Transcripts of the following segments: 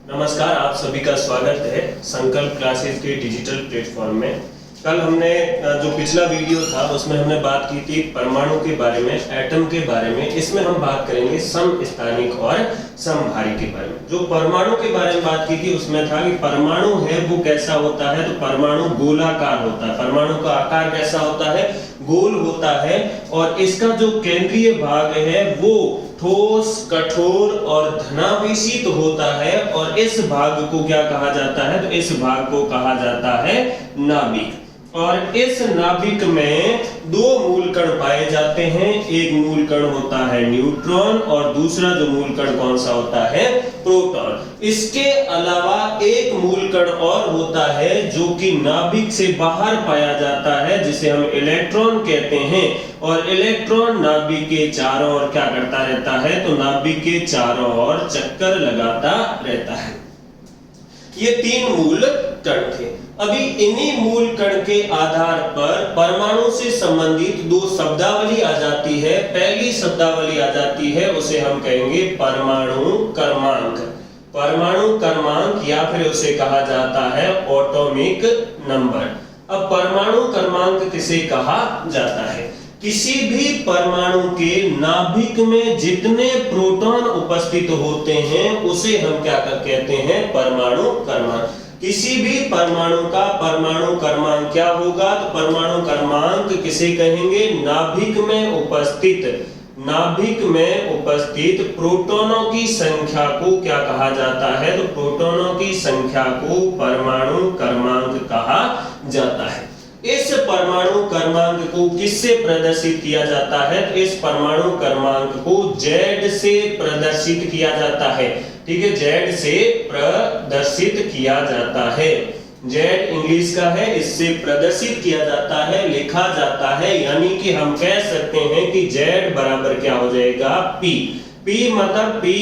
नमस्कार, आप सभी का स्वागत है संकल्प क्लासेस के डिजिटल प्लेटफॉर्म में। कल हमने जो पिछला वीडियो था उसमें हमने बात की थी परमाणु के बारे में, एटम के बारे में। इसमें हम बात करेंगे समस्थानिक और समभारी के बारे में। जो परमाणु के बारे में बात की थी उसमें था कि परमाणु है वो कैसा होता है, तो परमाणु गोलाकार होता है। परमाणु का आकार कैसा होता है? गोल होता है। और इसका जो केंद्रीय भाग है वो ठोस, कठोर और धनावेशित होता है। और इस भाग को क्या कहा जाता है? तो इस भाग को कहा जाता है नाभिक। और इस नाभिक में दो मूल कण पाए जाते हैं। एक मूल कण होता है न्यूट्रॉन और दूसरा जो मूल कण कौन सा होता है? प्रोटॉन। इसके अलावा एक मूल कण और होता है जो कि नाभिक से बाहर पाया जाता है, जिसे हम इलेक्ट्रॉन कहते हैं। और इलेक्ट्रॉन नाभिक के चारों ओर क्या करता रहता है? तो नाभिक के चारों ओर चक्कर लगाता रहता है। ये तीन मूल कण थे। अभी इन्हीं मूल कण के आधार पर परमाणु से संबंधित दो शब्दावली आ जाती है। पहली शब्दावली आ जाती है, उसे हम कहेंगे परमाणु क्रमांक। परमाणु क्रमांक या फिर उसे कहा जाता है एटॉमिक नंबर। अब परमाणु क्रमांक किसे कहा जाता है? किसी भी परमाणु के नाभिक में जितने प्रोटॉन उपस्थित होते हैं उसे हम क्या कहते हैं? परमाणु क्रमांक। किसी भी परमाणु का परमाणु क्रमांक क्या होगा? तो परमाणु क्रमांक किसे कहेंगे? नाभिक में उपस्थित प्रोटॉनों की संख्या को क्या कहा जाता है? तो प्रोटॉनों की संख्या को परमाणु क्रमांक कहा जाता है। इस परमाणु क्रमांक को किससे प्रदर्शित किया जाता है? तो इस परमाणु क्रमांक को Z से प्रदर्शित किया जाता है। ठीक है, Z से प्रदर्शित किया जाता है। Z इंग्लिश का है, इससे प्रदर्शित किया जाता है, लिखा जाता है। यानी कि हम कह सकते हैं कि Z बराबर क्या हो जाएगा? P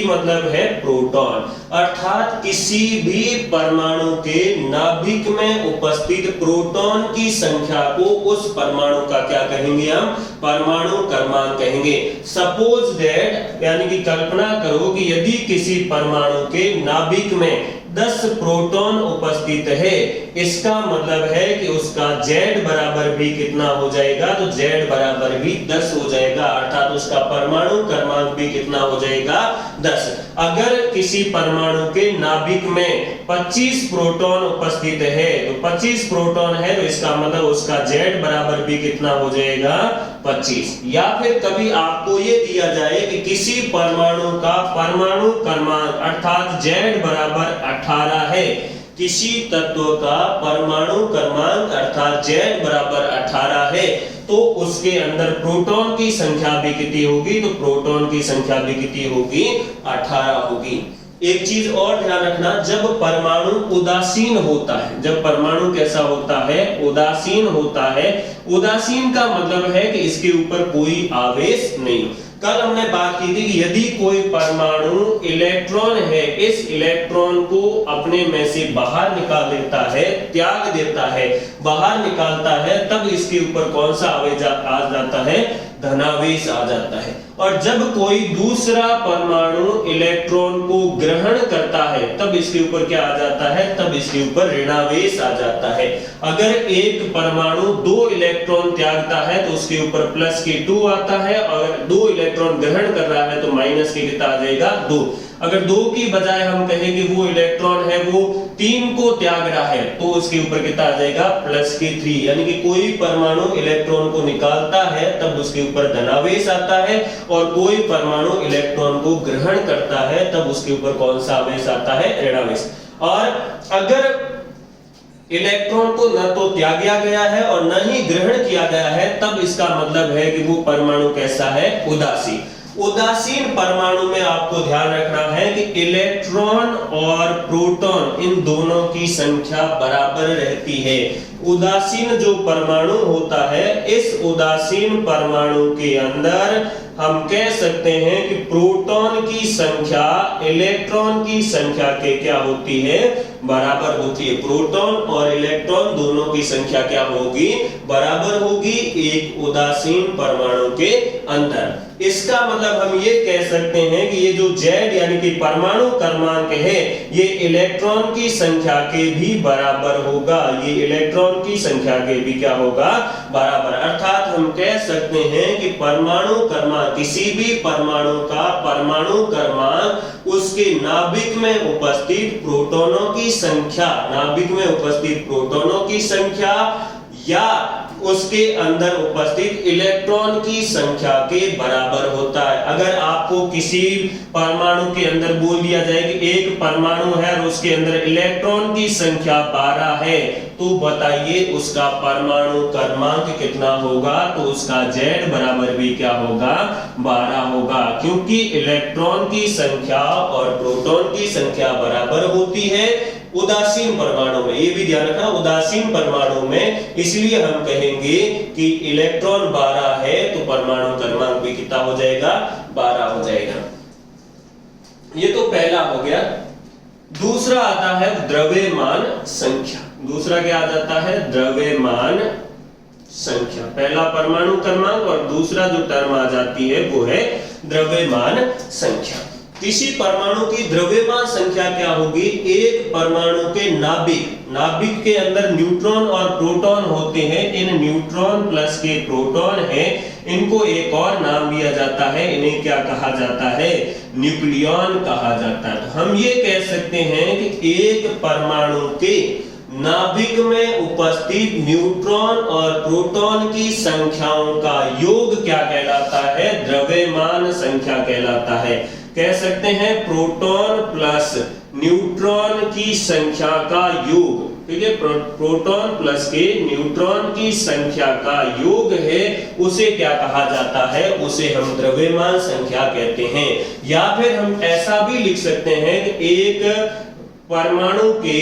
मतलब है प्रोटॉन। अर्थात किसी भी परमाणु के नाभिक में उपस्थित प्रोटॉन की संख्या को उस परमाणु का क्या कहेंगे? हम परमाणु क्रमांक कहेंगे। सपोज दैट, यानी कि कल्पना करो कि यदि किसी परमाणु के नाभिक में 10 प्रोटॉन उपस्थित है, इसका मतलब है कि उसका Z बराबर भी कितना हो जाएगा? तो Z बराबर भी 10 हो जाएगा। अर्थात उसका परमाणु क्रमांक भी कितना हो जाएगा? 10। अगर किसी परमाणु के नाभिक में 25 प्रोटॉन उपस्थित है, तो 25 प्रोटॉन है तो इसका मतलब उसका Z बराबर भी कितना हो जाएगा? 25। या फिर कभी आपको ये दिया जाए कि किसी परमाणु का परमाणु क्रमांक अर्थात Z बराबर 18 है। किसी तत्व का परमाणु क्रमांक अर्थात Z बराबर 18 है, तो उसके अंदर प्रोटॉन की संख्या भी कितनी होगी? तो प्रोटॉन की संख्या भी कितनी होगी? 18 होगी। एक चीज और ध्यान रखना, जब परमाणु उदासीन होता है, जब परमाणु कैसा होता है? उदासीन होता है। उदासीन का मतलब है कि इसके ऊपर कोई आवेश नहीं। कल हमने बात की थी कि यदि कोई परमाणु इलेक्ट्रॉन है, इस इलेक्ट्रॉन को अपने में से बाहर निकाल देता है, त्याग देता है, बाहर निकालता है, तब इसके ऊपर कौन सा आवेश आ जाता है? धनावेश आ जाता है। और जब कोई दूसरा परमाणु इलेक्ट्रॉन को ग्रहण करता है, तब इसके ऊपर क्या आ जाता है? तब इसके ऊपर ऋणावेश आ जाता है। अगर एक परमाणु 2 इलेक्ट्रॉन त्यागता है तो उसके ऊपर प्लस के 2 आता है, और 2 इलेक्ट्रॉन ग्रहण कर रहा है तो माइनस के कितना आ जाएगा? 2। अगर 2 की बजाय हम कहें कि वो इलेक्ट्रॉन है वो 3 को त्याग रहा है, तो उसके ऊपर कितना आ जाएगा? प्लस के 3। यानी कि कोई परमाणु इलेक्ट्रॉन को निकालता है तब उसके ऊपर धनावेश आता है, और कोई परमाणु इलेक्ट्रॉन को ग्रहण करता है तब उसके ऊपर कौन सा आवेश आता है? ऋणावेश। और अगर इलेक्ट्रॉन को न तो त्यागा गया है और न ही ग्रहण किया गया है, तब इसका मतलब है कि वो परमाणु कैसा है? उदासीन। उदासीन परमाणु में आपको ध्यान रखना है कि इलेक्ट्रॉन और प्रोटॉन इन दोनों की संख्या बराबर रहती है। उदासीन जो परमाणु होता है, इस उदासीन परमाणु के अंदर हम कह सकते हैं कि प्रोटॉन की संख्या इलेक्ट्रॉन की संख्या के क्या होती है, बराबर होती है। प्रोटॉन और इलेक्ट्रॉन दोनों की संख्या क्या होगी, बराबर होगी एक उदासीन परमाणु के अंदर। इसका मतलब हम ये कह सकते हैं कि ये जो Z यानी कि परमाणु क्रमांक है ये इलेक्ट्रॉन की संख्या के भी बराबर होगा, ये इलेक्ट्रॉन की संख्या के भी क्या होगा, बराबर। अर्थात हम कह सकते हैं कि परमाणु क्रमांक, किसी भी परमाणु का परमाणु क्रमांक उसके नाभिक में उपस्थित प्रोटॉनों की संख्या, नाभिक में उपस्थित प्रोटॉनों की संख्या या उसके अंदर उपस्थित इलेक्ट्रॉन की संख्या के बराबर होता है। अगर आपको किसी परमाणु के अंदर बोल दिया जाए कि एक परमाणु है और उसके अंदर इलेक्ट्रॉन की संख्या 12 है, तो बताइए उसका परमाणु क्रमांक कितना होगा, तो उसका Z बराबर भी क्या होगा, 12 होगा, क्योंकि इलेक्ट्रॉन की संख्या और प्रोटॉन की संख्या बराबर होती है उदासीन परमाणु में। ये भी ध्यान रखना, उदासीन परमाणु में, इसलिए हम कहेंगे कि इलेक्ट्रॉन 12 है तो परमाणु क्रमांक भी कितना हो जाएगा, 12 हो जाएगा। ये तो पहला हो गया। दूसरा आता है द्रव्यमान संख्या। दूसरा क्या आ जाता है, द्रव्यमान संख्या। पहला परमाणु क्रमांक और दूसरा जो टर्म आ जाती है वो है द्रव्यमान संख्या। किसी परमाणु की द्रव्यमान संख्या क्या होगी, एक परमाणु के नाभिक के अंदर न्यूट्रॉन और प्रोटॉन होते हैं, इन न्यूट्रॉन प्लस के प्रोटॉन हैं, इनको एक और नाम दिया जाता है, इन्हें क्या कहा जाता है, न्यूक्लियॉन कहा जाता है। तो हम ये कह सकते हैं कि एक परमाणु के नाभिक में उपस्थित न्यूट्रॉन और प्रोटॉन की संख्याओं का योग क्या कहलाता है, द्रव्यमान संख्या कहलाता है। कह सकते हैं प्रोटॉन प्लस न्यूट्रॉन की संख्या का योग, ठीक है, प्रोटॉन प्लस के न्यूट्रॉन की संख्या का योग है, उसे क्या कहा जाता है, उसे हम द्रव्यमान संख्या कहते हैं। या फिर हम ऐसा भी लिख सकते हैं कि एक परमाणु के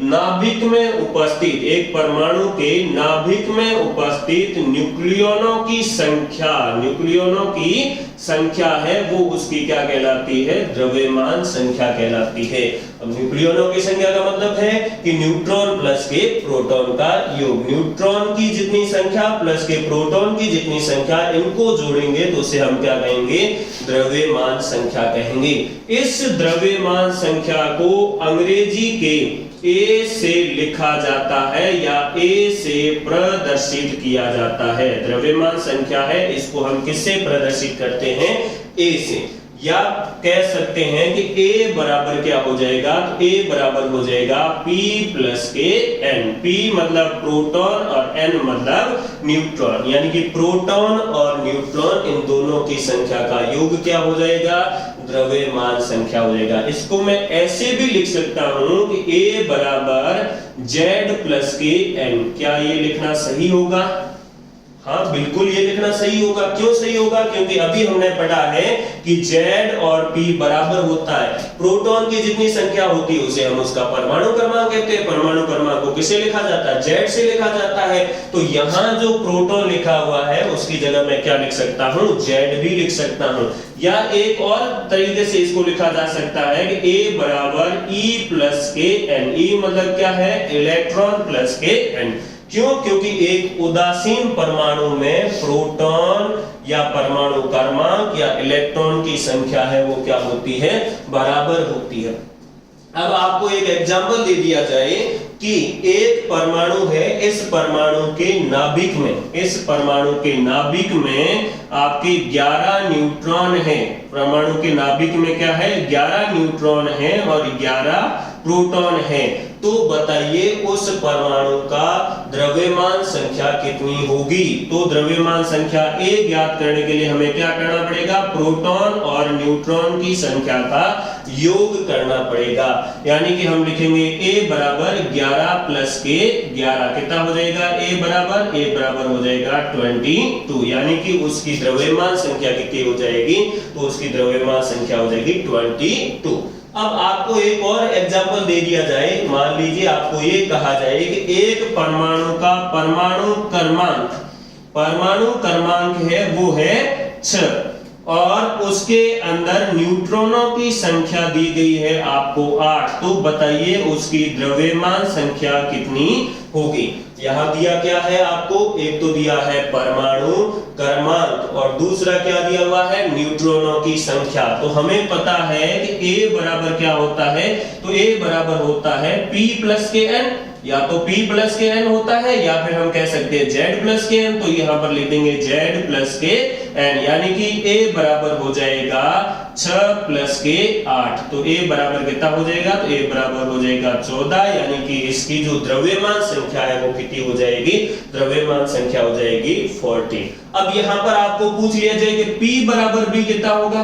नाभिक में उपस्थित, एक परमाणु के नाभिक में उपस्थित न्यूक्लियनों की संख्या, न्यूक्लियनों की संख्या है वो उसकी क्या कहलाती है, द्रव्यमान संख्या कहलाती है। अब न्यूक्लियनों की संख्या का मतलब है कि न्यूट्रॉन प्लस के प्रोटॉन का योग, न्यूट्रॉन की जितनी संख्या प्लस के प्रोटॉन की जितनी संख्या, इनको जोड़ेंगे तो उसे हम क्या कहेंगे, द्रव्यमान संख्या कहेंगे। इस द्रव्यमान संख्या को अंग्रेजी के ए से लिखा जाता है या ए से प्रदर्शित किया जाता है। द्रव्यमान संख्या है, इसको हम किससे प्रदर्शित करते हैं, ए से। या कह सकते हैं कि A बराबर क्या हो जाएगा, तो A बराबर हो जाएगा P प्लस के N। P मतलब प्रोटॉन और N मतलब न्यूट्रॉन, यानी कि प्रोटॉन और न्यूट्रॉन इन दोनों की संख्या का योग क्या हो जाएगा, द्रव्यमान संख्या हो जाएगा। इसको मैं ऐसे भी लिख सकता हूं कि A बराबर Z प्लस के N। क्या ये लिखना सही होगा? हाँ बिल्कुल ये लिखना सही होगा। क्यों सही होगा? क्योंकि अभी हमने पढ़ा है कि Z और P बराबर होता है, प्रोटॉन की जितनी संख्या होती है उसे हम उसका परमाणु क्रमांक कहते हैं। परमाणु क्रमांक को किसे लिखा जाता है, Z से लिखा जाता है। तो यहाँ जो प्रोटॉन लिखा हुआ है उसकी जगह मैं क्या लिख सकता हूँ, Z भी लिख सकता हूँ। या एक और तरीके से इसको लिखा जा सकता है कि A बराबर E प्लस के N। E मतलब क्या है, इलेक्ट्रॉन प्लस के N। क्यों? क्योंकि एक उदासीन परमाणु में प्रोटॉन या परमाणु क्रमांक या इलेक्ट्रॉन की संख्या है वो क्या होती है, बराबर होती है। अब आपको एक एग्जांपल दे दिया जाए कि एक परमाणु है, इस परमाणु के नाभिक में, इस परमाणु के नाभिक में आपके 11 न्यूट्रॉन है। परमाणु के नाभिक में क्या है, 11 न्यूट्रॉन है और 11 प्रोटॉन है। तो बताइए उस परमाणु का द्रव्यमान संख्या कितनी होगी। तो द्रव्यमान संख्या A ज्ञात करने के लिए हमें क्या करना पड़ेगा, प्रोटॉन और न्यूट्रॉन की संख्या का योग करना पड़ेगा। यानी कि हम लिखेंगे A बराबर 11 प्लस के 11 कितना हो जाएगा, A बराबर हो जाएगा 22। यानी कि उसकी द्रव्यमान संख्या कितनी हो जाएगी, तो उसकी द्रव्यमान संख्या हो जाएगी 22। अब आपको एक और एग्जांपल दे दिया जाए। मान लीजिए आपको ये कहा जाए कि एक परमाणु का परमाणु क्रमांक है वो है 6 और उसके अंदर न्यूट्रॉनों की संख्या दी गई है आपको 8। तो बताइए उसकी द्रव्यमान संख्या कितनी होगी। यहां दिया क्या है आपको, एक तो दिया है परमाणु क्रमांक और दूसरा क्या दिया हुआ है, न्यूट्रॉनों की संख्या। तो हमें पता है कि A बराबर क्या होता है, तो A बराबर होता है P प्लस के N, या तो P प्लस के N होता है या फिर हम कह सकते हैं Z प्लस के N। तो यहां पर लिख देंगे Z प्लस के N, यानी कि A बराबर हो जाएगा 6 प्लस के 8। तो A बराबर कितना हो जाएगा, तो A बराबर हो जाएगा 14, यानी कि इसकी जो द्रव्यमान संख्या है वो कितनी हो जाएगी, द्रव्यमान संख्या हो जाएगी 40। अब यहां पर आपको पूछ लिया जाए कि P बराबर भी कितना होगा,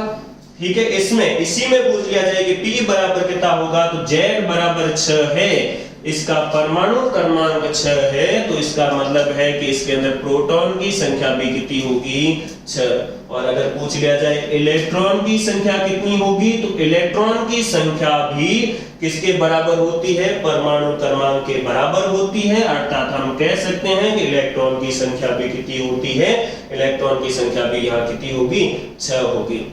ठीक है, इसमें इसी में पूछ लिया जाए कि P बराबर कितना होगा, तो Z बराबर 6 है, इसका परमाणु क्रमांक 6 है, तो इसका मतलब है कि इसके अंदर प्रोटॉन की संख्या भी कितनी होगी, 6। और अगर पूछ लिया जाए इलेक्ट्रॉन की संख्या कितनी होगी, तो इलेक्ट्रॉन की संख्या भी किसके बराबर होती है, परमाणु क्रमांक के बराबर होती है। अर्थात हम कह सकते हैं कि इलेक्ट्रॉन की संख्या भी कितनी होती है, इलेक्ट्रॉन की संख्या भी यहाँ कितनी होगी, 6 होगी।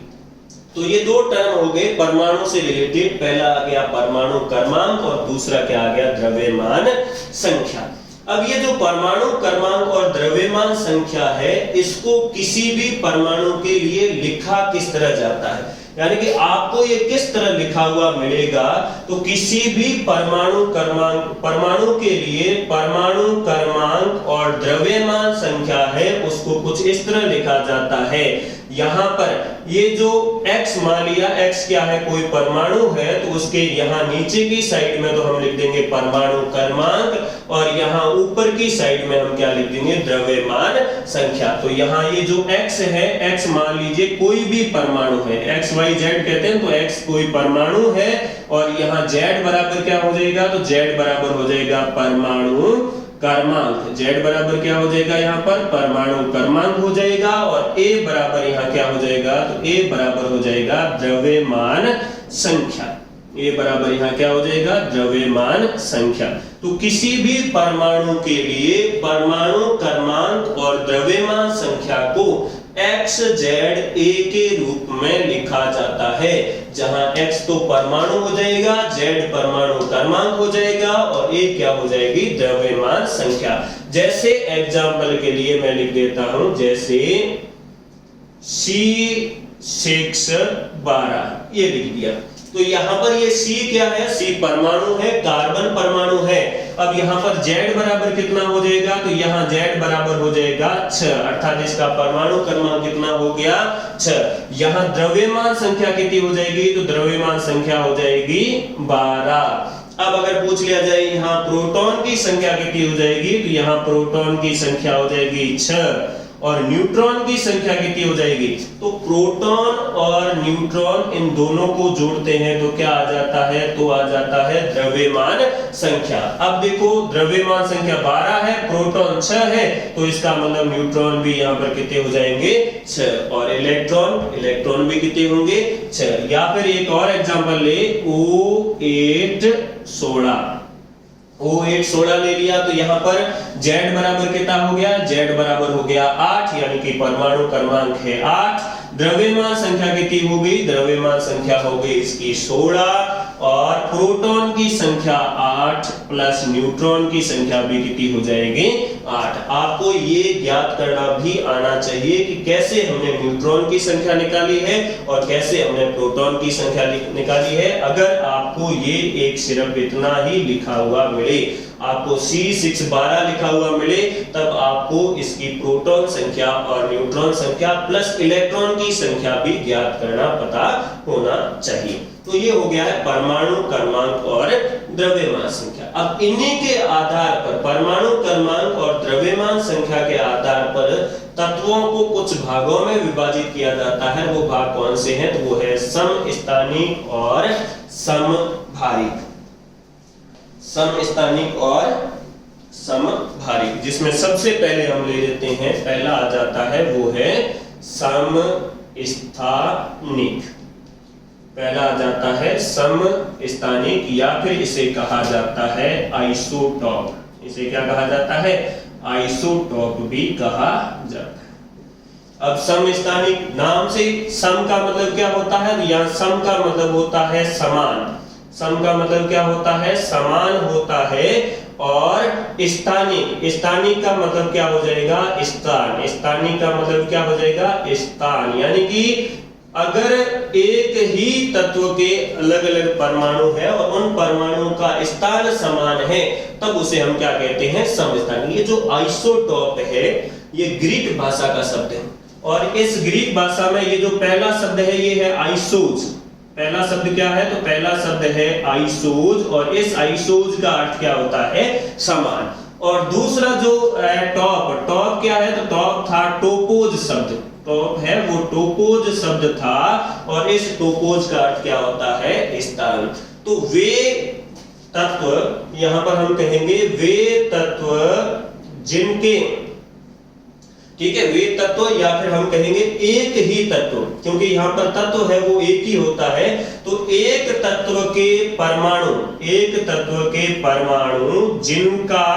तो ये दो टर्म हो गए परमाणु से रिलेटेड, पहला आ गया परमाणु क्रमांक और दूसरा क्या आ गया, द्रव्यमान संख्या। अब ये जो परमाणु क्रमांक और द्रव्यमान संख्या है, इसको किसी भी परमाणु के लिए लिखा किस तरह जाता है, यानी कि आपको ये किस तरह लिखा हुआ मिलेगा, तो किसी भी परमाणु क्रमांक, परमाणु के लिए परमाणु क्रमांक और द्रव्यमान संख्या है उसको कुछ इस तरह लिखा जाता है। यहां पर ये जो x मान लिया, x क्या है, कोई परमाणु है, तो उसके यहाँ नीचे की साइड में तो हम लिख देंगे परमाणु क्रमांक और यहाँ ऊपर की साइड में हम क्या लिख देंगे, द्रव्यमान संख्या। तो यहाँ ये जो x है, x मान लीजिए कोई भी परमाणु है, x y z कहते हैं, तो x कोई परमाणु है और यहाँ z बराबर क्या हो जाएगा, तो z बराबर हो जाएगा परमाणु क्रमांक। Z बराबर क्या हो जाएगा, यहाँ पर परमाणु क्रमांक हो जाएगा और A बराबर यहाँ क्या हो जाएगा, तो A बराबर हो जाएगा द्रव्यमान संख्या। A बराबर यहाँ क्या हो जाएगा, द्रव्यमान संख्या। तो किसी भी परमाणु के लिए परमाणु क्रमांक और द्रव्यमान संख्या को x z a के रूप में लिखा जाता है, जहां x तो परमाणु हो जाएगा, z परमाणु क्रमांक हो जाएगा और a क्या हो जाएगी, द्रव्यमान संख्या। जैसे एग्जांपल के लिए मैं लिख देता हूं, जैसे C612 ये लिख दिया। तो यहाँ पर ये C क्या है, C परमाणु है, कार्बन परमाणु है। अब यहाँ पर Z बराबर कितना हो जाएगा, तो यहाँ Z बराबर हो जाएगा 6, अर्थात इसका परमाणु क्रमांक कितना हो गया, 6। यहाँ द्रव्यमान संख्या कितनी हो जाएगी, तो द्रव्यमान संख्या हो जाएगी 12। अब अगर पूछ लिया जाए यहाँ प्रोटॉन की संख्या कितनी हो जाएगी, तो यहाँ प्रोटॉन की संख्या हो जाएगी 6 और न्यूट्रॉन की संख्या कितनी हो जाएगी, तो प्रोटॉन और न्यूट्रॉन इन दोनों को जोड़ते हैं तो क्या आ जाता है, तो आ जाता है द्रव्यमान संख्या। अब देखो द्रव्यमान संख्या 12 है, प्रोटॉन 6 है, तो इसका मतलब न्यूट्रॉन भी यहाँ पर कितने हो जाएंगे, 6 और इलेक्ट्रॉन भी कितने होंगे, 6। या फिर एक और एग्जांपल ले, O8 16 ले लिया, तो यहाँ पर Z बराबर कितना हो गया, Z बराबर हो गया 8, यानी कि परमाणु क्रमांक है 8। द्रव्यमान संख्या कितनी हो गई, द्रव्यमान संख्या हो गई इसकी 16 और प्रोटॉन की संख्या 8 प्लस न्यूट्रॉन की संख्या भी कितनी हो जाएगी, 8। आपको ये ज्ञात करना भी आना चाहिए कि कैसे हमने न्यूट्रॉन की संख्या निकाली है और कैसे हमने प्रोटॉन की संख्या निकाली है। अगर आपको ये एक सिर्फ इतना ही लिखा हुआ मिले, आपको C612 लिखा हुआ मिले, तब आपको इसकी प्रोटॉन संख्या और न्यूट्रॉन संख्या प्लस इलेक्ट्रॉन की संख्या भी ज्ञात करना पता होना चाहिए। तो ये हो गया है परमाणु क्रमांक और द्रव्यमान संख्या। अब इन्हीं के आधार पर, परमाणु क्रमांक और द्रव्यमान संख्या के आधार पर तत्वों को कुछ भागों में विभाजित किया जाता है। वो भाग कौन से हैं, तो वो है समस्थानिक और समभारिक। समस्थानिक और समभारिक, जिसमें सबसे पहले हम ले लेते हैं, पहला आ जाता है वो है समस्थानिक। पहला आ जाता है समस्थानिक या फिर इसे कहा जाता है आइसोटॉप। इसे क्या कहा जाता है, आइसोटॉप भी कहा जाता है। अब समस्थानिक नाम से सम का मतलब क्या होता है, यहाँ सम का मतलब होता है समान। सम का मतलब क्या होता है, समान होता है। और स्थानिक, स्थानिक का मतलब क्या हो जाएगा, स्थान। स्थानिक का मतलब क्या हो जाएगा, स्थान। यानी कि अगर एक ही तत्व के अलग अलग परमाणु है और उन परमाणुओं का स्थान समान है, तब उसे हम क्या कहते हैं, समस्थानिक। ये जो आइसोटोप है ये ग्रीक भाषा का शब्द है, और इस ग्रीक भाषा में ये जो पहला शब्द है ये है आइसोज। पहला शब्द क्या है, तो पहला शब्द है आइसोज, और इस आइसोज का अर्थ क्या होता है, समान। और दूसरा जो टॉप, टॉप क्या है, तो टॉप था टोपोज शब्द। टॉप है वो टोपोज शब्द था, और इस टोपोज का अर्थ क्या होता है, स्थान। तो वे तत्व, यहां पर हम कहेंगे वे तत्व जिनके, ठीक है, वे तत्व, या फिर हम कहेंगे एक ही तत्व, क्योंकि यहां पर तत्व है वो एक ही होता है। तो एक तत्व के परमाणु, एक तत्व के परमाणु जिनका,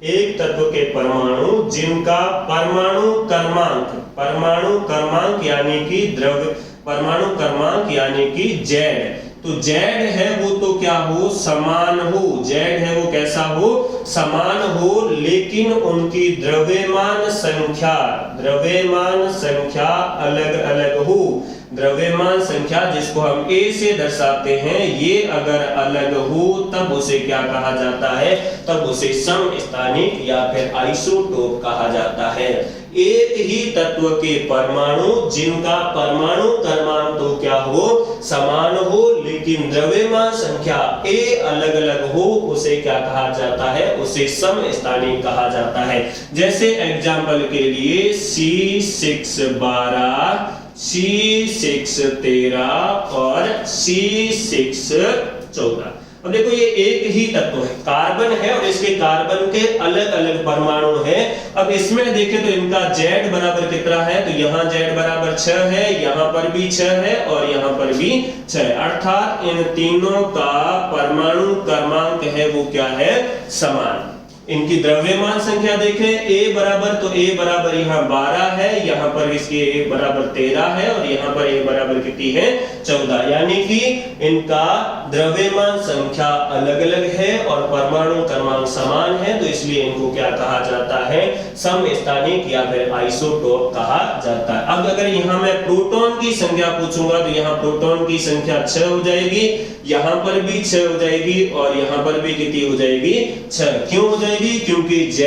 एक तत्व के परमाणु जिनका परमाणु क्रमांक, परमाणु क्रमांक यानी कि द्रव्य परमाणु क्रमांक यानी कि जेड, तो जेड है वो तो क्या हो, समान हो। जेड है वो कैसा हो, समान हो, लेकिन उनकी द्रव्यमान संख्या, द्रव्यमान संख्या अलग अलग हो। द्रव्यमान संख्या जिसको हम a से दर्शाते हैं, ये अगर अलग हो तब उसे क्या कहा जाता है, तब उसे समस्थानिक या फिर आइसोटोप कहा जाता है। एक ही तत्व के परमाणु जिनका परमाणु क्रमांक तो क्या हो, समान हो, लेकिन द्रव्यमान संख्या a अलग अलग हो, उसे क्या कहा जाता है, उसे समस्थानिक कहा जाता है। जैसे एग्जांपल के लिए C612, C613 और C614। अब देखो ये एक ही तत्व है, कार्बन है और इसके कार्बन के अलग अलग परमाणु हैं। अब इसमें देखें तो इनका Z बराबर कितना है, तो यहाँ Z बराबर 6 है, यहाँ पर भी 6 है और यहाँ पर भी 6, अर्थात इन तीनों का परमाणु क्रमांक है वो क्या है, समान। इनकी द्रव्यमान संख्या देखें, A बराबर, तो A बराबर यहाँ 12 है, यहाँ पर इसके A बराबर 13 है और यहाँ पर A बराबर कितनी है, 14। यानी कि इनका द्रव्यमान संख्या अलग अलग है और परमाणु क्रमांक समान है, तो इसलिए इनको क्या कहा जाता है, समस्थानिक या फिर आइसोटोप कहा जाता है। अब अगर यहाँ मैं प्रोटॉन की संख्या पूछूंगा तो यहाँ प्रोटॉन की संख्या 6 हो जाएगी, यहाँ पर भी 6 हो जाएगी और यहाँ पर भी कितनी हो जाएगी, 6। क्यों हो जाएगी, क्योंकि Z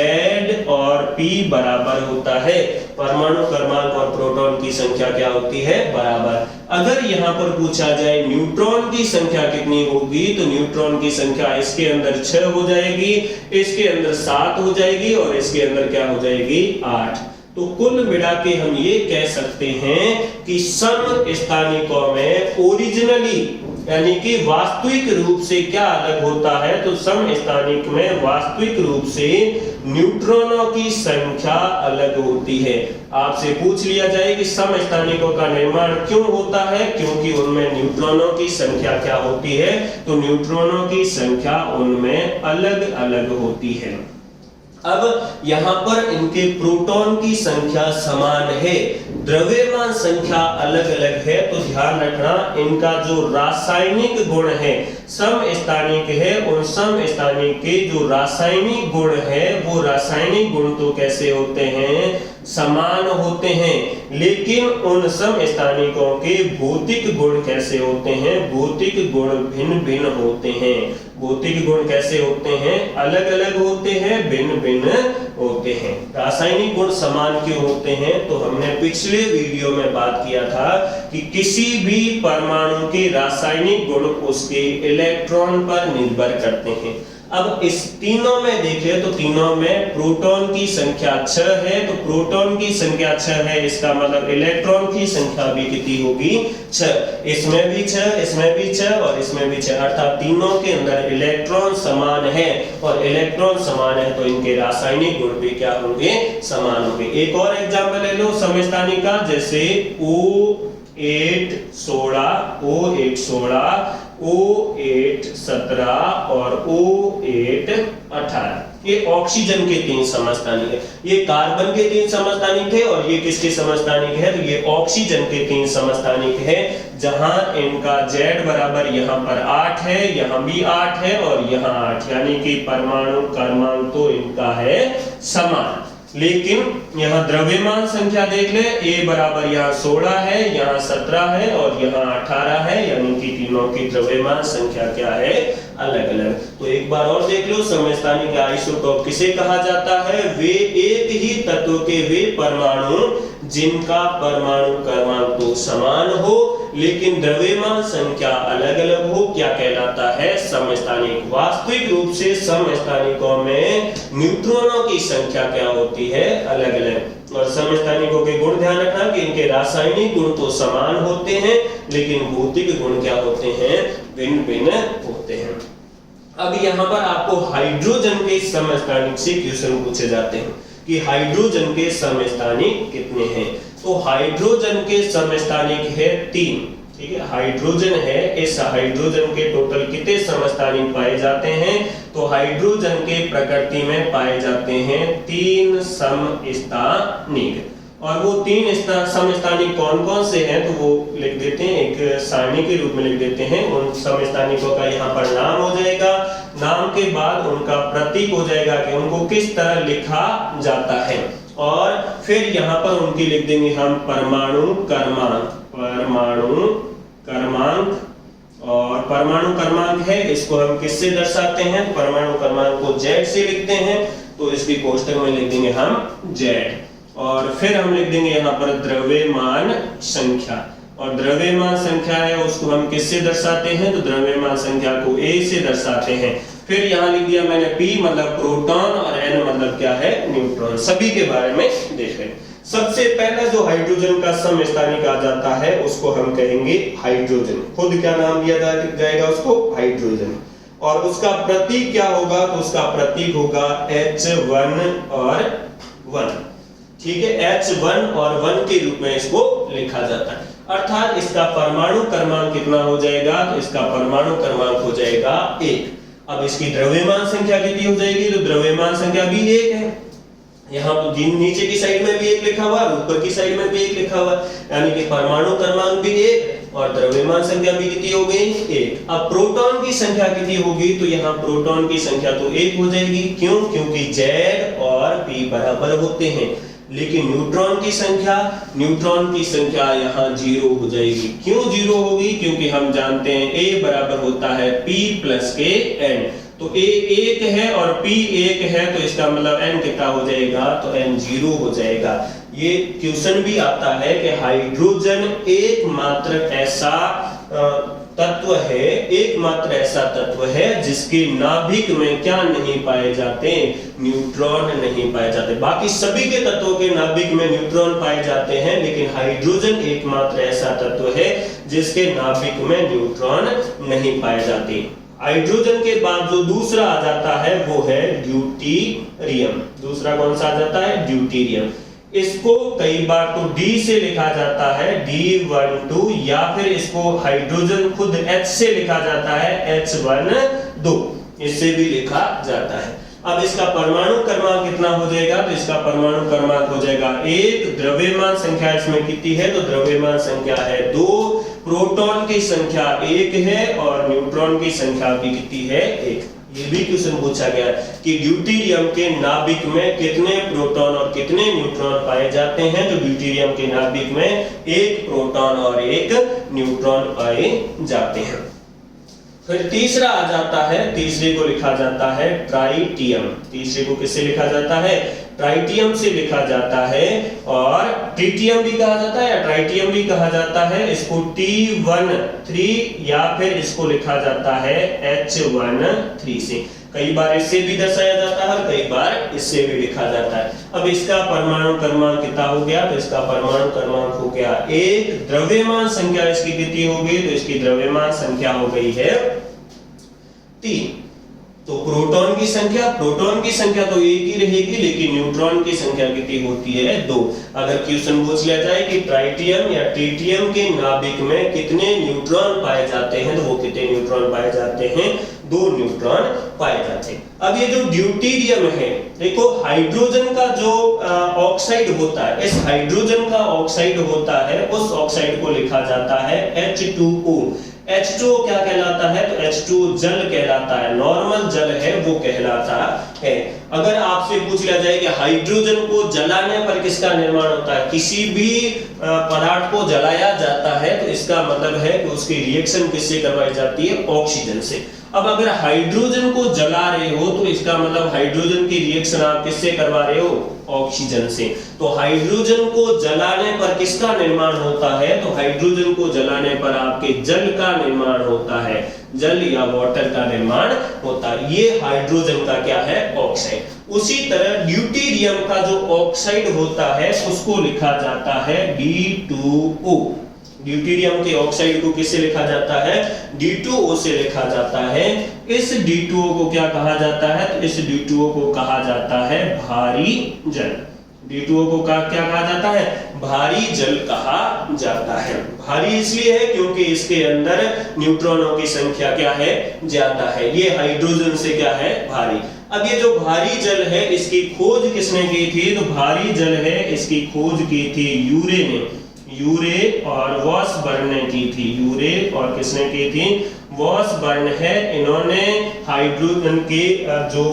और P बराबर होता है, परमाणु क्रमांक और प्रोटॉन की संख्या क्या होती है, बराबर। अगर यहाँ पर पूछा जाए न्यूट्रॉन की संख्या कितनी होगी, तो न्यूट्रॉन की संख्या इसके अंदर 6 हो जाएगी, इसके अंदर 7 हो जाएगी और इसके अंदर क्या हो जाएगी, 8। तो कुल मिला के हम ये कह सकते हैं कि समस्थानिकों में ओरिजिनली यानी कि वास्तविक रूप से क्या अलग होता है, तो समस्थानिक में वास्तविक रूप से न्यूट्रॉनों की संख्या अलग होती है। आपसे पूछ लिया जाए कि समस्थानिकों का निर्माण क्यों होता है, क्योंकि उनमें न्यूट्रॉनों की संख्या क्या होती है, तो न्यूट्रॉनों की संख्या उनमें अलग अलग होती है। अब यहाँ पर इनके प्रोटॉन की संख्या समान है, द्रव्यमान संख्या अलग अलग है, तो ध्यान रखना इनका जो रासायनिक गुण है समस्थानिक है, उन समस्थानिक के जो रासायनिक गुण है वो रासायनिक गुण तो कैसे होते हैं, समान होते हैं, लेकिन उन समस्थानिकों के भौतिक गुण कैसे होते हैं, भौतिक गुण भिन्न भिन्न होते हैं। भौतिक गुण कैसे होते हैं, अलग अलग होते हैं, भिन्न भिन्न होते हैं। रासायनिक गुण समान क्यों होते हैं, तो हमने पिछले वीडियो में बात किया था कि किसी भी परमाणु के रासायनिक गुण उसके इलेक्ट्रॉन पर निर्भर करते हैं। अब इस तीनों में देखें तो तीनों में प्रोटॉन की संख्या 6 है, तो प्रोटॉन की संख्या 6 है, इसका मतलब इलेक्ट्रॉन की संख्या भी कितनी होगी, 6। इसमें भी 6, इसमें भी 6 और इसमें भी 6, अर्थात तीनों के अंदर इलेक्ट्रॉन समान है, और इलेक्ट्रॉन समान है तो इनके रासायनिक गुण भी क्या होंगे, समान होंगे। एक और एग्जांपल ले लो समस्थानिक का, जैसे O8 16, O8 17 और O8 18। ये ऑक्सीजन के 3 समस्थानिक है। ये कार्बन के 3 समस्थानिक है और ये किसके समस्थानिक है? तो ये ऑक्सीजन के 3 समस्थानिक है, जहां इनका Z बराबर यहाँ पर 8 है, यहाँ भी 8 है और यहाँ 8, यानी कि परमाणु क्रमांक तो इनका है समान। लेकिन यहाँ द्रव्यमान संख्या देख ले, A बराबर यहाँ 16 है, यहाँ 17 है और यहाँ 18 है, यानी कि तीनों की द्रव्यमान संख्या क्या है? अलग अलग। तो एक बार और देख लो, समस्थानिक आइसोटोप किसे कहा जाता है? वे एक ही तत्व के वे परमाणु जिनका परमाणु क्रमांक तो समान हो लेकिन द्रव्यमान संख्या अलग अलग हो, क्या कहलाता है? समस्थानिक। वास्तविक रूप से समस्थानिकों में न्यूट्रॉनों की संख्या क्या होती है? अलग अलग। और समस्थानिकों के गुण ध्यान रखना कि इनके रासायनिक गुण तो समान होते हैं लेकिन भौतिक गुण क्या होते हैं? भिन्न भिन्न होते हैं। अब यहाँ पर आपको हाइड्रोजन के समस्थानिक से क्वेश्चन पूछे जाते हैं कि हाइड्रोजन के समस्थानिक कितने हैं? तो हाइड्रोजन के समस्थानिक है 3। ठीक है, हाइड्रोजन है, इस हाइड्रोजन के टोटल कितने समस्थानिक पाए जाते हैं? तो हाइड्रोजन के प्रकृति में पाए जाते हैं 3 समस्थानिक। और वो 3 समस्थानिक कौन कौन से हैं? तो वो लिख देते हैं, एक सारणी के रूप में लिख देते हैं। उन समस्थानिकों का यहाँ पर नाम हो जाएगा, नाम के बाद उनका प्रतीक हो जाएगा कि उनको किस तरह लिखा जाता है, और फिर यहाँ पर उनकी लिख देंगे हम परमाणु क्रमांक। परमाणु क्रमांक, और परमाणु क्रमांक है इसको हम किससे दर्शाते हैं? परमाणु क्रमांक को Z से लिखते हैं, तो इसकी कोष्टक में लिख देंगे हम Z। और फिर हम लिख देंगे यहाँ पर द्रव्यमान संख्या, और द्रव्यमान संख्या है उसको हम किससे दर्शाते हैं? तो द्रव्यमान संख्या को A से दर्शाते हैं। फिर यहाँ लिख दिया मैंने P मतलब प्रोटॉन और N मतलब क्या है? न्यूट्रॉन। सभी के बारे में देखें। सबसे पहला जो हाइड्रोजन का समस्थानिक आ जाता है उसको हम कहेंगे हाइड्रोजन। खुद क्या नाम दिया जाएगा उसको? हाइड्रोजन। और उसका प्रतीक क्या होगा? तो उसका प्रतीक होगा H1 और 1। ठीक है, H1 और 1 के रूप में इसको लिखा जाता है। अर्थात इसका परमाणु क्रमांक कितना हो जाएगा? तो इसका परमाणु क्रमांक हो जाएगा 1। अब इसकी द्रव्यमान संख्या कितनी हो जाएगी? तो द्रव्यमान संख्या भी 1 है। यहाँ नीचे की साइड में भी 1 लिखा हुआ है, ऊपर की साइड में भी 1 लिखा हुआ है, यानी कि परमाणु क्रमांक भी 1 और द्रव्यमान संख्या भी कितनी हो गई? 1। अब प्रोटॉन की संख्या कितनी होगी? तो यहाँ प्रोटॉन की संख्या तो 1 हो जाएगी। क्यों? क्योंकि Z और P बराबर होते हैं। लेकिन न्यूट्रॉन की संख्या यहाँ 0 हो जाएगी। क्यों 0 होगी? क्योंकि हम जानते हैं A बराबर होता है P प्लस के N। तो A 1 है और P 1 है, तो इसका मतलब N कितना हो जाएगा? तो N 0 हो जाएगा। ये क्वेश्चन भी आता है कि हाइड्रोजन एकमात्र ऐसा तत्व है जिसके नाभिक में क्या नहीं पाए जाते? न्यूट्रॉन नहीं पाए जाते। बाकी सभी के तत्वों के नाभिक में न्यूट्रॉन पाए जाते हैं, लेकिन हाइड्रोजन एकमात्र ऐसा तत्व है जिसके नाभिक में न्यूट्रॉन नहीं पाए जाते। हाइड्रोजन के बाद जो दूसरा आ जाता है वो है ड्यूटेरियम। दूसरा कौन सा आ जाता है? ड्यूटेरियम। इसको कई बार तो D से लिखा जाता है, D12, या फिर इसको हाइड्रोजन खुद H से लिखा जाता है, H12, इससे भी लिखा जाता है। अब इसका परमाणु क्रमांक कितना हो जाएगा? तो इसका परमाणु क्रमांक हो जाएगा 1। द्रव्यमान संख्या इसमें कितनी है? तो द्रव्यमान संख्या है 2। प्रोटॉन की संख्या 1 है और न्यूट्रॉन की संख्या भी कितनी है? 1। ये भी क्वेश्चन पूछा गया कि ड्यूटेरियम के नाभिक में कितने प्रोटॉन और कितने न्यूट्रॉन पाए जाते हैं? तो ड्यूटेरियम के नाभिक में 1 प्रोटॉन और 1 न्यूट्रॉन पाए जाते हैं। फिर तीसरा आ जाता है, तीसरे को लिखा जाता है ट्राइटियम। तीसरे को किससे लिखा जाता है? ट्राइटियम से लिखा जाता है, और ट्रिटियम भी कहा जाता है या ट्राइटियम भी कहा जाता है। इसको T13 या फिर इसको लिखा जाता है H13 से। कई बार इससे भी दर्शाया जाता है और कई बार इससे भी लिखा जाता है। अब इसका परमाणु क्रमांक कितना हो गया? तो इसका परमाणु क्रमांक हो गया 1। द्रव्यमान संख्या इसकी कितनी हो गई? तो इसकी द्रव्यमान संख्या हो गई है 3। तो प्रोटॉन की संख्या तो एक ही रहेगी, लेकिन न्यूट्रॉन की संख्या कितनी होती है? 2। अगर क्वेश्चन पूछ लिया जाए कि ट्राइटियम या ट्रिटियम के नाभिक में कितने न्यूट्रॉन पाए जाते हैं, तो वो कितने न्यूट्रॉन पाए जाते हैं? 2 न्यूट्रॉन पाए जाते हैं। अब ये जो ड्यूटेरियम है, देखो हाइड्रोजन का जो ऑक्साइड होता है, इस हाइड्रोजन का ऑक्साइड होता है, उस ऑक्साइड को लिखा जाता है H2O। H2O क्या कहलाता है? तो H2O जल कहलाता है, नॉर्मल जल है वो कहलाता है। अगर आपसे पूछ लिया जाए कि हाइड्रोजन को जलाने पर किसका निर्माण होता है, किसी भी पदार्थ को जलाया जाता है, तो इसका मतलब है कि उसकी रिएक्शन किससे करवाई जाती है? ऑक्सीजन से। अब अगर हाइड्रोजन को जला रहे हो तो इसका मतलब हाइड्रोजन की रिएक्शन आप किससे करवा रहे हो? ऑक्सीजन से। तो हाइड्रोजन को जलाने पर किसका निर्माण होता है? तो हाइड्रोजन को जलाने पर आपके जल का निर्माण होता है, जल या वाटर का निर्माण होता है। ये हाइड्रोजन का क्या है? ऑक्साइड। उसी तरह ड्यूटेरियम का जो ऑक्साइड होता है उसको लिखा जाता है D2O। ड्यूटेरियम के ऑक्साइड को किससे लिखा जाता है? D2O से लिखा जाता है। इस D2O को क्या कहा जाता है? तो इस D2O को कहा जाता है भारी जल। D2O को क्या कहा जाता है? भारी जल कहा जाता है। भारी इसलिए है क्योंकि इसके अंदर न्यूट्रॉनों की संख्या क्या है? ज्यादा है। ये हाइड्रोजन से क्या है? भारी। अब ये जो भारी जल है इसकी खोज किसने की थी? तो भारी जल है इसकी खोज की थी यूरे ने। यूरे और वॉसबर्न ने की थी। यूरे और किसने की थी? वॉसबर्न है। इन्होंने हाइड्रोजन के जो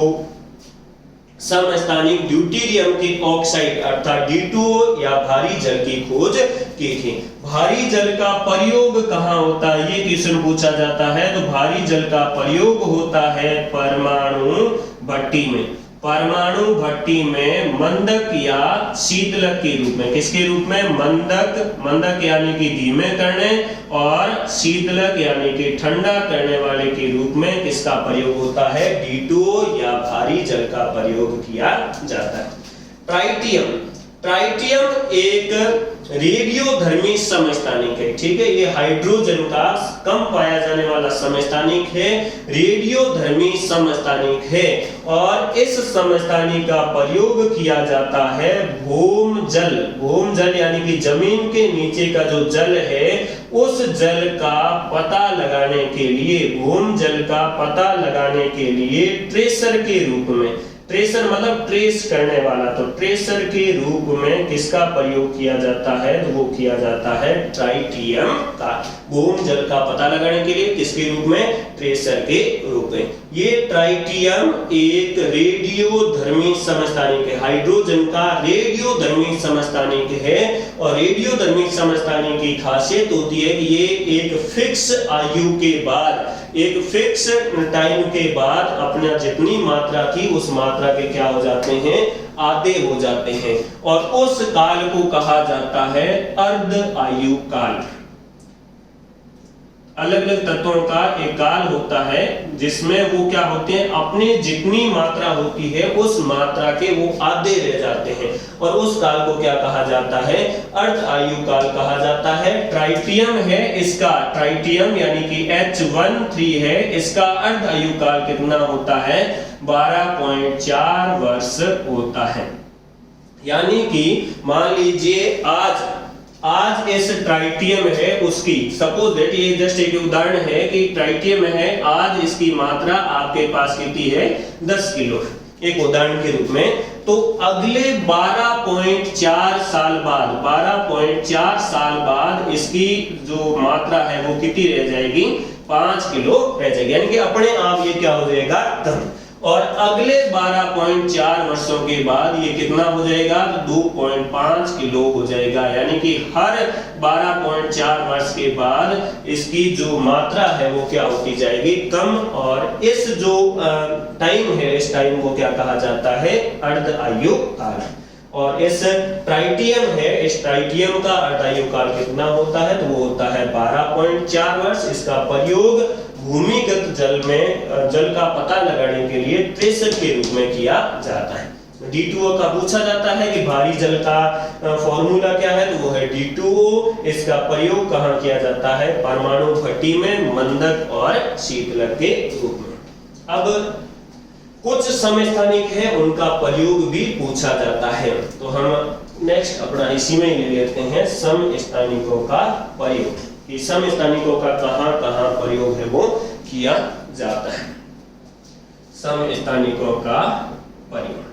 समस्थानिक ड्यूटेरियम के ऑक्साइड अर्थात D2O या भारी जल की खोज की थी। भारी जल का प्रयोग कहाँ होता है? ये क्वेश्चन पूछा जाता है। तो भारी जल का प्रयोग होता है परमाणु भट्टी में। परमाणु भट्टी में मंदक या शीतलक के रूप में। किसके रूप में? मंदक यानी कि धीमे करने और शीतलक यानी कि ठंडा करने वाले के रूप में किसका प्रयोग होता है? D2O या भारी जल का प्रयोग किया जाता है। ट्राइटियम एक रेडियोधर्मी समस्थानिक है। ठीक है, ये हाइड्रोजन का कम पाया जाने वाला समस्थानिक है, रेडियोधर्मी समस्थानिक है। और इस समस्थानिक का प्रयोग किया जाता है भूम जल यानी कि जमीन के नीचे का जो जल है उस जल का पता लगाने के लिए, भूम जल का पता लगाने के लिए ट्रेसर के रूप में, ट्रेसर मतलब ट्रेस करने वाला, तो ट्रेसर के रूप में किसका प्रयोग किया जाता है? तो वो किया जाता है ट्राइटियम का। भूम जल का पता लगाने के लिए किसके रूप में? ट्रेसर के रूप में। ये ट्राइटियम एक रेडियोधर्मी समस्थानिक है, हाइड्रोजन का रेडियोधर्मी समस्थानिक है। और रेडियोधर्मी समस्थानिक की खासियत होती है कि ये एक फिक्स आयु के बाद, एक फिक्स टाइम के बाद अपना जितनी मात्रा थी उस मात्रा के क्या हो जाते हैं? आधे हो जाते हैं। और उस काल को कहा जाता है अर्ध आयु काल। अलग अलग तत्वों का एक काल होता है जिसमें वो क्या होते हैं? अपने जितनी मात्रा होती है उस मात्रा के वो आधे रह जाते हैं, और उस काल को क्या कहा जाता है? अर्ध आयु काल कहा जाता है। ट्राइटियम है, इसका ट्राइटियम यानी कि H13 है, इसका अर्ध आयु काल कितना होता है? 12.4 वर्ष होता है। यानी कि मान लीजिए आज इस ट्राइटियम है उसकी, सपोज दैट ये जस्ट एक उदाहरण है कि ट्राइटियम है, आज इसकी मात्रा आपके पास कितनी है? 10 किलो, एक उदाहरण के रूप में। तो अगले 12.4 साल बाद इसकी जो मात्रा है वो कितनी रह जाएगी? 5 किलो रह जाएगी। यानी कि अपने आप ये क्या हो जाएगा? कम। और अगले 12.4 वर्षों के बाद ये कितना हो जाएगा? 2.5 किलो हो जाएगा। यानी कि हर 12.4 वर्ष के बाद इसकी जो मात्रा है वो क्या होती जाएगी? कम। और इस जो टाइम है, इस टाइम को क्या कहा जाता है? अर्ध आयु काल। और इस ट्राइटियम है, इस ट्राइटियम का अर्ध आयु काल कितना होता है? तो वो होता है 12.4 वर्ष। इसका प्रयोग भूमिगत जल में जल का पता लगाने के लिए ट्रेसर के रूप में किया जाता है। D2O का पूछा जाता है कि भारी जल का फॉर्मूला क्या है? तो वो है D2O। इसका प्रयोग कहाँ किया जाता है? परमाणु भट्टी में मंदक और शीतलक के रूप में। अब कुछ समस्थानिक है उनका प्रयोग भी पूछा जाता है। तो हम नेक्स्ट अपना इसी में ले लेते हैं समस्थानिकों का प्रयोग, कि समस्थानिकों का कहां-कहां प्रयोग है वो किया जाता है। समस्थानिकों का प्रयोग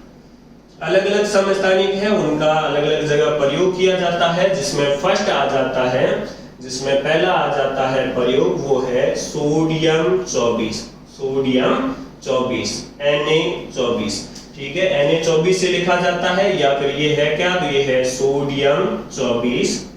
अलग अलग समस्थानिक है, उनका अलग अलग जगह प्रयोग किया जाता है। जिसमें फर्स्ट आ जाता है, जिसमें पहला आ जाता है प्रयोग, वो है सोडियम 24, सोडियम 24 Na24, ठीक है। Na24 से लिखा जाता है, या फिर ये है क्या, तो ये है सोडियम 24,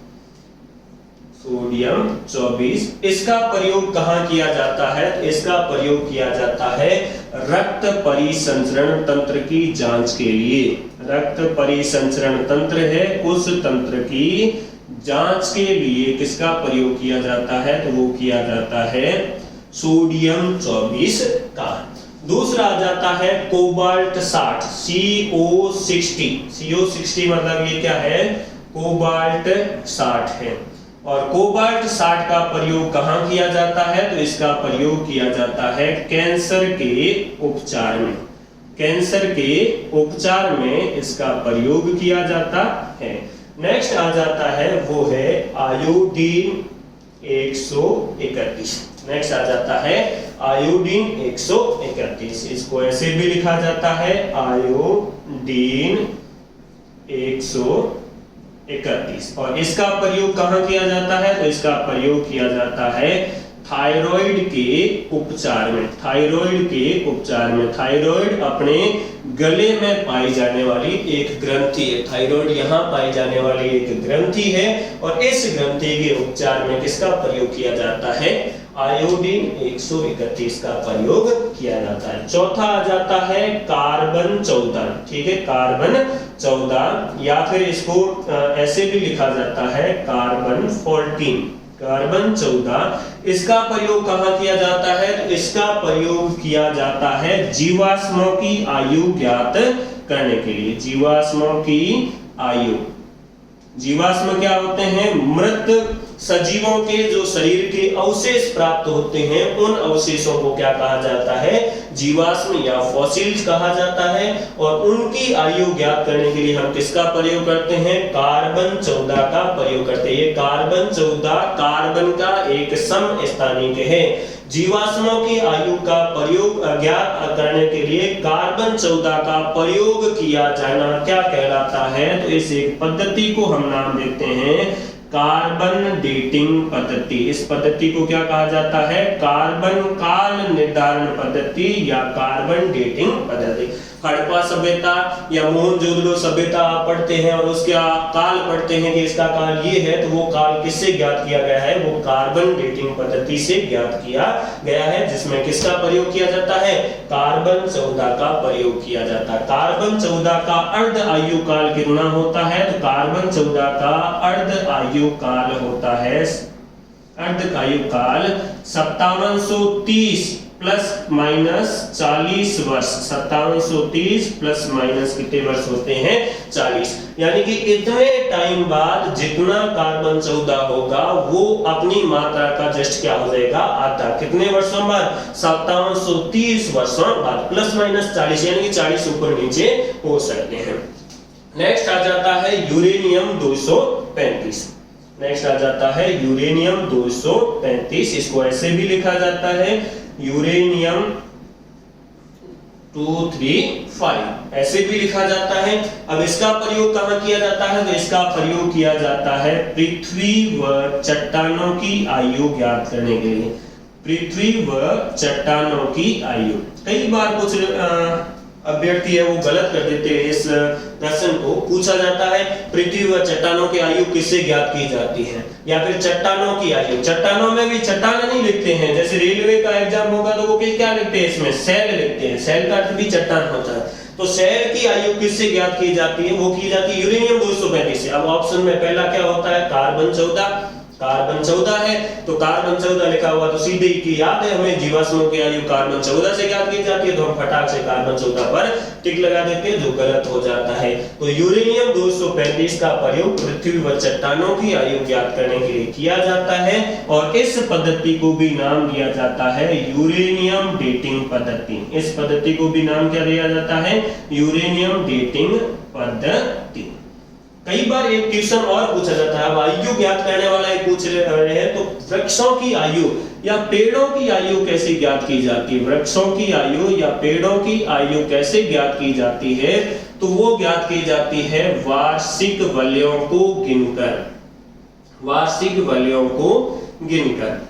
सोडियम 24। इसका प्रयोग कहां किया जाता है? इसका प्रयोग किया जाता है रक्त परिसंचरण तंत्र की जांच के लिए। रक्त परिसंचरण तंत्र है, उस तंत्र की जांच के लिए किसका प्रयोग किया जाता है? तो वो किया जाता है सोडियम 24 का। दूसरा आ जाता है कोबाल्ट 60, CO60, CO60 मतलब ये क्या है? कोबाल्ट 60 है। और कोबाल्ट 60 का प्रयोग कहां किया जाता है? तो इसका प्रयोग किया जाता है कैंसर के उपचार में। कैंसर के उपचार में इसका प्रयोग किया जाता है। नेक्स्ट आ जाता है, वो है आयोडीन 131। नेक्स्ट आ जाता है आयोडीन 131। इसको ऐसे भी लिखा जाता है आयोडीन 131। और इसका प्रयोग कहां किया जाता है? तो इसका प्रयोग किया जाता है थायराइड के उपचार में। थायराइड के उपचार में, थायराइड अपने गले में पाई जाने वाली एक ग्रंथि है। थायराइड यहाँ पाई जाने वाली एक ग्रंथि है, और इस ग्रंथि के उपचार में किसका प्रयोग किया जाता है? आयोडीन 131 का प्रयोग किया जाता है। चौथा आ जाता है कार्बन 14, ठीक है, कार्बन 14, या फिर इसको ऐसे भी लिखा जाता है कार्बन 14, कार्बन 14। इसका प्रयोग कहां किया जाता है? तो इसका प्रयोग किया जाता है जीवाश्मों की आयु ज्ञात करने के लिए। जीवाश्मों की आयु, जीवाश्म क्या होते हैं? मृत सजीवों के जो शरीर के अवशेष प्राप्त होते हैं, उन अवशेषों को क्या कहा जाता है? जीवाश्म या फॉसिल्स कहा जाता है। और उनकी आयु ज्ञात करने के लिए हम किसका प्रयोग करते हैं? कार्बन 14 का प्रयोग करते हैं। ये कार्बन 14 कार्बन का एक समस्थानिक है। जीवाश्मों की आयु का प्रयोग ज्ञात करने के लिए कार्बन 14 का प्रयोग किया जाना क्या कहलाता है? तो इस एक पद्धति को हम नाम देते हैं कार्बन डेटिंग पद्धति। इस पद्धति को क्या कहा जाता है? कार्बन काल निर्धारण पद्धति या कार्बन डेटिंग पद्धति। हड़प्पा सभ्यता या मोहनजोदड़ो सभ्यता आप पढ़ते हैं और उसके काल पढ़ते हैं कि इसका काल ये है, तो वो काल किससे ज्ञात किया गया है? वो कार्बन डेटिंग पद्धति से ज्ञात किया गया है, जिसमें किसका प्रयोग किया जाता है? कार्बन 14 का प्रयोग किया जाता है। कार्बन 14 का अर्ध आयु काल कितना होता है? तो कार्बन 14 का अर्ध आयु काल होता है, अर्ध आयु काल 5730 प्लस माइनस 40 वर्ष। 5730 प्लस माइनस कितने वर्ष होते हैं? 40। यानी कि इतने टाइम बाद जितना कार्बन 14 होगा वो अपनी मात्रा का जस्ट क्या हो जाएगा? आधा। कितने वर्षों बाद? 5730 वर्षों बाद, प्लस माइनस 40, यानी कि 40 ऊपर नीचे हो सकते हैं। नेक्स्ट आ जाता है यूरेनियम 235। नेक्स्ट आ जाता है यूरेनियम 235। इसको ऐसे भी लिखा जाता है यूरेनियम 235, ऐसे भी लिखा जाता है। अब इसका प्रयोग कहां किया जाता है? तो इसका प्रयोग किया जाता है पृथ्वी व चट्टानों की आयु ज्ञात करने के लिए। पृथ्वी व चट्टानों की आयु। कई बार कुछ अभ्यर्थी है वो गलत कर देते हैं। इस प्रश्न को पूछा जाता है पृथ्वी व चट्टानों की आयु किससे ज्ञात की जाती है, या फिर चट्टानों की आयु। चट्टानों में भी चट्टान नहीं लिखते हैं, जैसे रेलवे का एग्जाम होगा तो वो क्या लिखते हैं? इसमें सेल लिखते हैं। सेल का अर्थ भी चट्टान होता है। तो सेल की आयु किससे ज्ञात की जाती है? वो की जाती है यूरेनियम 235 से। अब ऑप्शन में पहला क्या होता है? कार्बन 14, कार्बन 14 है, तो कार्बन 14 लिखा हुआ तो सीधे ही की याद है हमें जीवाश्मों की आयु कार्बन 14 से ज्ञात की जाती है, तो हम फटाक से कार्बन 14 पर टिक लगा देते हैं, जो गलत हो जाता है। तो यूरेनियम 235 का प्रयोग पृथ्वी व चट्टानों की आयु ज्ञात करने के लिए किया जाता है, और इस पद्धति को भी नाम दिया जाता है यूरेनियम डेटिंग पद्धति। इस पद्धति को भी नाम क्या दिया जाता है? यूरेनियम डेटिंग पद्धति। कई बार एक क्वेश्चन और पूछा जाता है, अब आयु ज्ञात करने वाला एक पूछ रहे हैं, तो वृक्षों की आयु या पेड़ों की आयु कैसे ज्ञात की जाती है? वृक्षों की आयु या पेड़ों की आयु कैसे ज्ञात की जाती है? तो वो ज्ञात की जाती है वार्षिक वलयों को गिनकर, वार्षिक वलयों को गिनकर।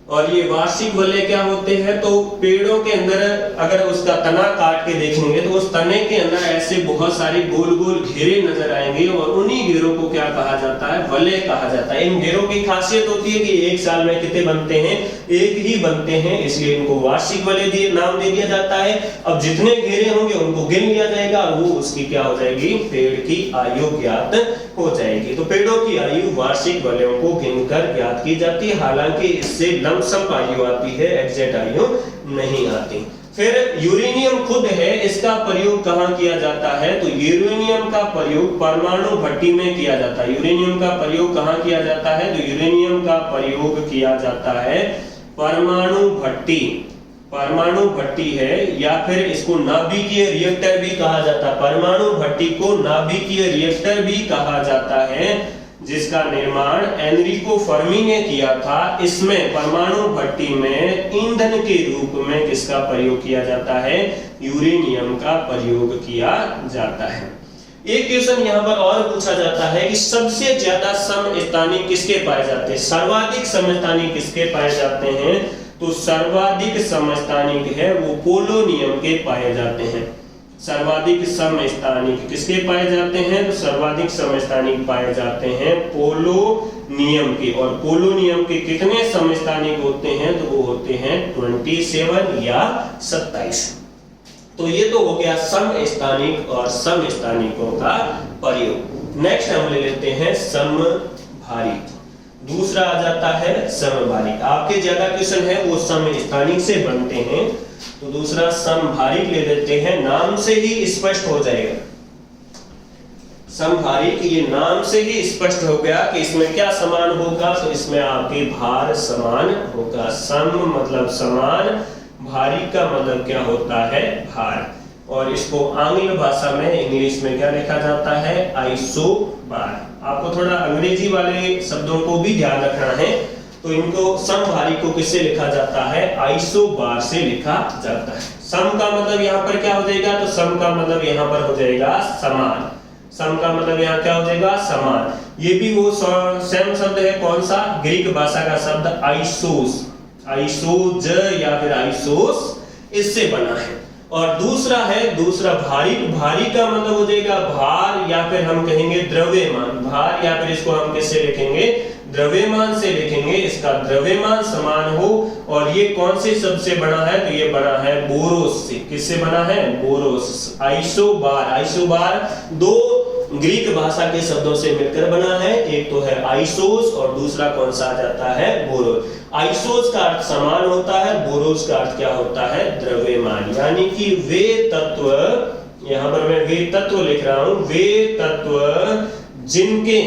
और ये वार्षिक वलय क्या होते हैं? तो पेड़ों के अंदर अगर उसका तना काट के देखेंगे तो उस तने के अंदर ऐसे बहुत सारे गोल गोल घेरे नजर आएंगे, और उन्हीं घेरों को क्या कहा जाता है? वलय कहा जाता है। इन घेरों की खासियत होती है कि एक साल में कितने बनते हैं? एक ही बनते हैं, इसलिए इनको वार्षिक वलय नाम दे दिया जाता है। अब जितने घेरे होंगे उनको गिन लिया जाएगा, और वो उसकी क्या हो जाएगी? पेड़ की आयु ज्ञात हो जाएगी। तो पेड़ों की आयु वार्षिक वलयों को गिनकर ज्ञात की जाती है, हालांकि इससे लमसम आयु आती है, एग्जैक्ट आयु नहीं आती। फिर यूरेनियम खुद है, इसका प्रयोग कहां किया जाता है? तो यूरेनियम का प्रयोग परमाणु भट्टी में किया जाता है। यूरेनियम का प्रयोग कहां किया जाता है? तो यूरेनियम का प्रयोग किया जाता है परमाणु भट्टी। परमाणु भट्टी है, या फिर इसको नाभिकीय रिएक्टर भी कहा जाता है। परमाणु भट्टी को नाभिकीय रिएक्टर भी कहा जाता है, जिसका निर्माण एनरिको फर्मी ने किया था। इसमें परमाणु भट्टी में ईंधन के रूप में किसका प्रयोग किया जाता है? यूरेनियम का प्रयोग किया जाता है। एक क्वेश्चन यहाँ पर और पूछा जाता है कि सबसे ज्यादा समस्थानिक किसके पाए जाते हैं? सर्वाधिक समस्थानिक किसके पाए जाते हैं? तो सर्वाधिक समस्थानिक है वो पोलोनियम के पाए जाते हैं। सर्वाधिक समस्थानिक किसके पाए जाते हैं? तो सर्वाधिक समस्थानिक पाए जाते हैं पोलोनियम के। और पोलोनियम के कितने समस्थानिक होते हैं? तो वो होते हैं 27 या 27। तो ये तो हो गया समस्थानिक और समस्थानिकों का प्रयोग। नेक्स्ट हम ले लेते हैं समभारित। दूसरा आ जाता है समभारित। आपके ज्यादा क्वेश्चन है वो समस्थानिक से बनते हैं, तो दूसरा समभारित ले लेते हैं। नाम से ही स्पष्ट हो जाएगा, समभारित ये नाम से ही स्पष्ट हो गया कि इसमें क्या समान होगा? तो इसमें आपके भार समान होगा। सम मतलब समान, भारी का मतलब क्या होता है? भार। और इसको आंग्ल भाषा में, इंग्लिश में क्या लिखा जाता है? आइसोबार। आपको थोड़ा अंग्रेजी वाले शब्दों को भी ध्यान रखना है। तो इनको समभारी को किससे लिखा जाता है? आइसोबार से लिखा जाता है। सम का मतलब यहाँ पर क्या हो जाएगा? तो सम का मतलब यहाँ पर हो जाएगा समान। सम का मतलब यहाँ क्या हो जाएगा? समान। ये भी वो सेम शब्द है, कौन सा? ग्रीक भाषा का शब्द आइसोस, आइसोज या फिर आइसोस, इससे बना है। और दूसरा है दूसरा भारी। भारी का मतलब हो जाएगा भार, या फिर हम कहेंगे द्रव्यमान। भार या फिर इसको हम किससे लिखेंगे? द्रव्यमान से लिखेंगे। इसका द्रव्यमान समान हो। और ये कौन से शब्द से बना है? तो ये बना है बोरोस से। किससे बना है? बोरोस। आइसोबार, आइसोबार दो ग्रीक भाषा के शब्दों से मिलकर बना है। एक तो है आइसोस और दूसरा कौन सा आ जाता है? बोरोस। आइसोस का अर्थ समान होता है, बोरोस का अर्थ क्या होता है? द्रव्यमान। यानी कि वे तत्व, यहां पर मैं वे तत्व लिख रहा हूं, वे तत्व जिनके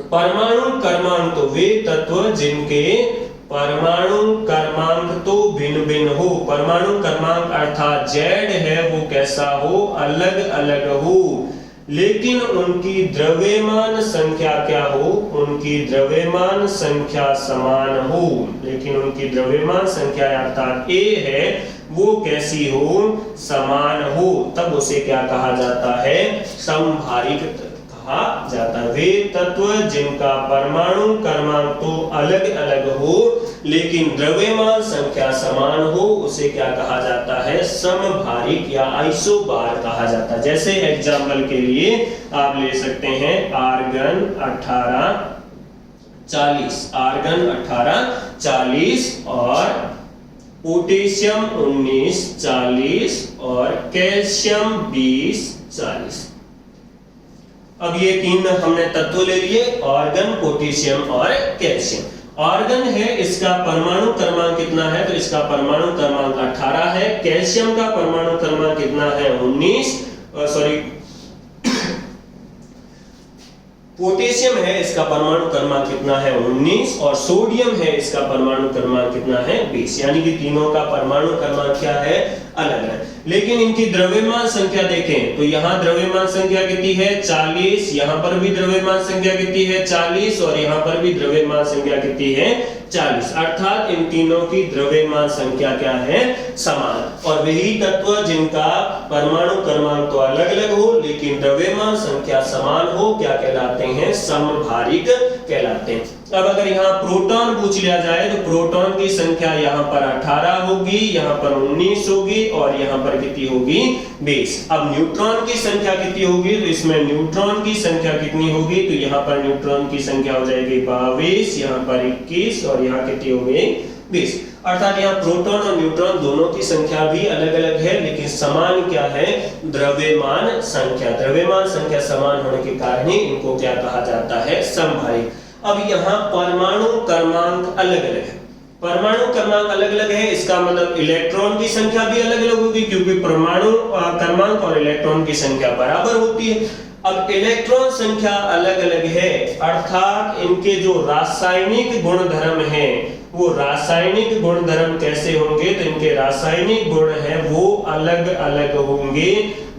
परमाणु क्रमांक, तो वे तत्व जिनके परमाणु क्रमांक तो भिन्न भिन्न हो। परमाणु क्रमांक अर्थात Z है वो कैसा हो? अलग अलग हो, लेकिन उनकी द्रव्यमान संख्या क्या हो? उनकी द्रव्यमान संख्या समान हो। लेकिन उनकी द्रव्यमान संख्या अर्थात A है वो कैसी हो? समान हो। तब उसे क्या कहा जाता है? समभारित कहा जाता है। वे तत्व जिनका परमाणु क्रमांक तो अलग अलग हो लेकिन द्रव्यमान संख्या समान हो, उसे क्या कहा जाता है? समभारित या आइसोबार कहा जाता है। जैसे एग्जाम्पल के लिए आप ले सकते हैं आर्गन 18 40, आर्गन 18 40 और पोटेशियम 19 40 और कैल्शियम 20 40। अब ये तीन हमने तत्व ले लिए, आर्गन, पोटेशियम और कैल्शियम। आर्गन है, इसका परमाणु क्रमांक कितना है, तो इसका परमाणु क्रमांक 18 है। कैल्शियम का परमाणु क्रमांक कितना है, 19, सॉरी पोटेशियम है, इसका परमाणु क्रमांक कितना है, 19, और सोडियम है, इसका परमाणु क्रमांक कितना है, 20। यानी कि तीनों का परमाणु क्रमांक क्या है, अलग है। लेकिन इनकी द्रव्यमान संख्या देखें तो यहाँ द्रव्यमान संख्या कितनी है, 40, यहाँ पर भी द्रव्यमान संख्या कितनी है, 40, और यहाँ पर भी द्रव्यमान संख्या कितनी है, 40। अर्थात इन तीनों की द्रव्यमान संख्या क्या है, समान। और वही तत्व जिनका परमाणु क्रमांक तो अलग अलग हो लेकिन द्रव्यमान संख्या समान हो, क्या कहलाते हैं, समभारिक कहलाते हैं। अब अगर यहाँ प्रोटॉन पूछ लिया जाए तो प्रोटॉन की संख्या यहाँ पर 18 होगी, यहाँ पर 19 होगी, और यहाँ पर कितनी होगी, 20। अब न्यूट्रॉन की संख्या कितनी होगी, तो इसमें न्यूट्रॉन की संख्या कितनी होगी, तो यहाँ पर न्यूट्रॉन की संख्या हो जाएगी 22, यहाँ पर 21, और यहाँ कितनी होगी, 20। अर्थात यहाँ प्रोटॉन और न्यूट्रॉन दोनों की संख्या भी अलग अलग है लेकिन समान क्या है, द्रव्यमान संख्या। द्रव्यमान संख्या समान होने के कारण ही इनको क्या कहा जाता है, समभारिक। अब यहाँ परमाणु क्रमांक अलग अलग है, परमाणु क्रमांक अलग अलग है, इसका मतलब इलेक्ट्रॉन की संख्या भी अलग अलग होगी, क्योंकि परमाणु क्रमांक और इलेक्ट्रॉन की संख्या बराबर होती है। अब इलेक्ट्रॉन संख्या अलग अलग है, अर्थात इनके जो रासायनिक गुणधर्म है वो रासायनिक गुणधर्म कैसे होंगे, तो इनके रासायनिक गुण है वो अलग अलग होंगे,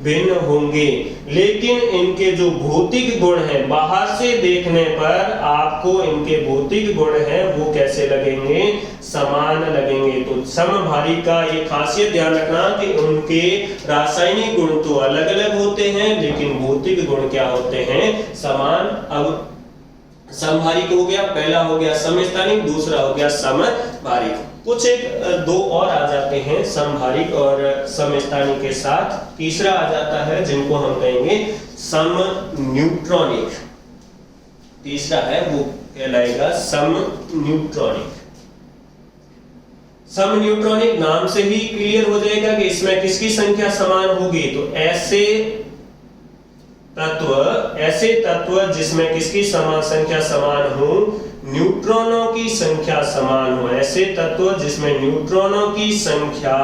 भिन्न होंगे। लेकिन इनके जो भौतिक गुण हैं, बाहर से देखने पर आपको इनके भौतिक गुण हैं वो कैसे लगेंगे, समान लगेंगे। तो समभारी का ये खासियत ध्यान रखना कि उनके रासायनिक गुण तो अलग अलग होते हैं लेकिन भौतिक गुण क्या होते हैं, समान। अब समभारिक हो गया, पहला हो गया समस्थानिक, दूसरा हो गया समभारिक। कुछ एक दो और आ जाते हैं समभारिक और समस्थानिक के साथ। तीसरा आ जाता है जिनको हम कहेंगे समन्यूट्रॉनिक। तीसरा है वो कहलाएगा समन्यूट्रॉनिक। समन्यूट्रॉनिक नाम से ही क्लियर हो जाएगा कि इसमें किसकी संख्या समान होगी, तो ऐसे तत्व जिसमें किसकी समान संख्या समान हो, न्यूट्रॉनों की संख्या समान हो। ऐसे तत्व जिसमें न्यूट्रॉनों की संख्या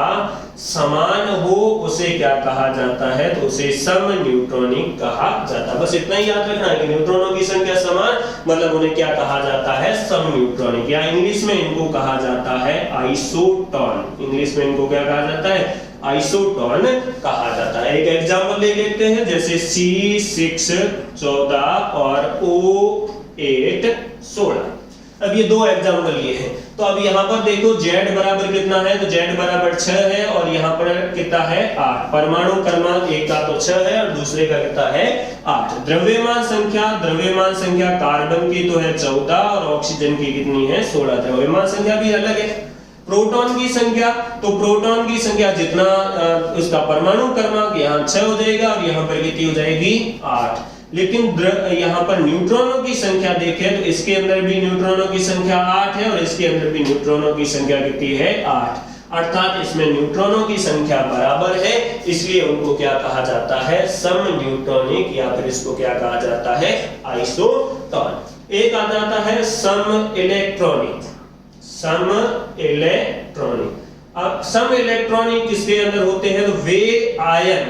समान हो उसे क्या कहा जाता है, तो उसे समन्यूट्रॉनिक कहा जाता है। बस इतना ही याद रखना है कि न्यूट्रॉनों की संख्या समान मतलब उन्हें क्या कहा जाता है, समन्यूट्रॉनिक। या इंग्लिश में इनको कहा जाता है आइसोटॉन। इंग्लिश में इनको क्या कहा जाता है, आइसोटॉन कहा जाता है। एक एग्जांपल ले लेते हैं, जैसे C6 14 और O8 16। अब ये दो एग्जांपल ये हैं। तो अब यहाँ पर देखो Z बराबर कितना है, तो Z बराबर 6 है, और यहाँ पर कितना है, 8। परमाणु क्रमांक एक का तो 6 है और दूसरे का कितना है, 8। द्रव्यमान संख्या कार्बन की तो है 14 और ऑक्सीजन की कितनी है, 16। द्रव्यमान संख्या भी अलग है। प्रोटॉन की संख्या, तो प्रोटॉन की संख्या जितना उसका परमाणु क्रमांक यहाँ 6 हो जाएगा और यहाँ पर कितनी हो जाएगी, 8। लेकिन यहाँ पर न्यूट्रॉनों की संख्या देखें तो इसके अंदर भी न्यूट्रॉनों की संख्या 8 है और इसके अंदर भी न्यूट्रॉनों की संख्या कितनी है, 8। अर्थात इसमें न्यूट्रॉनों की संख्या बराबर है, इसलिए उनको क्या कहा जाता है, समन्यूट्रॉनिक, या फिर इसको क्या कहा जाता है, आइसोटॉन। एक आ जाता है सम इलेक्ट्रॉनिक। सम इलेक्ट्रॉनिक। अब सम इलेक्ट्रॉनिक किसके अंदर होते हैं, तो वे आयन।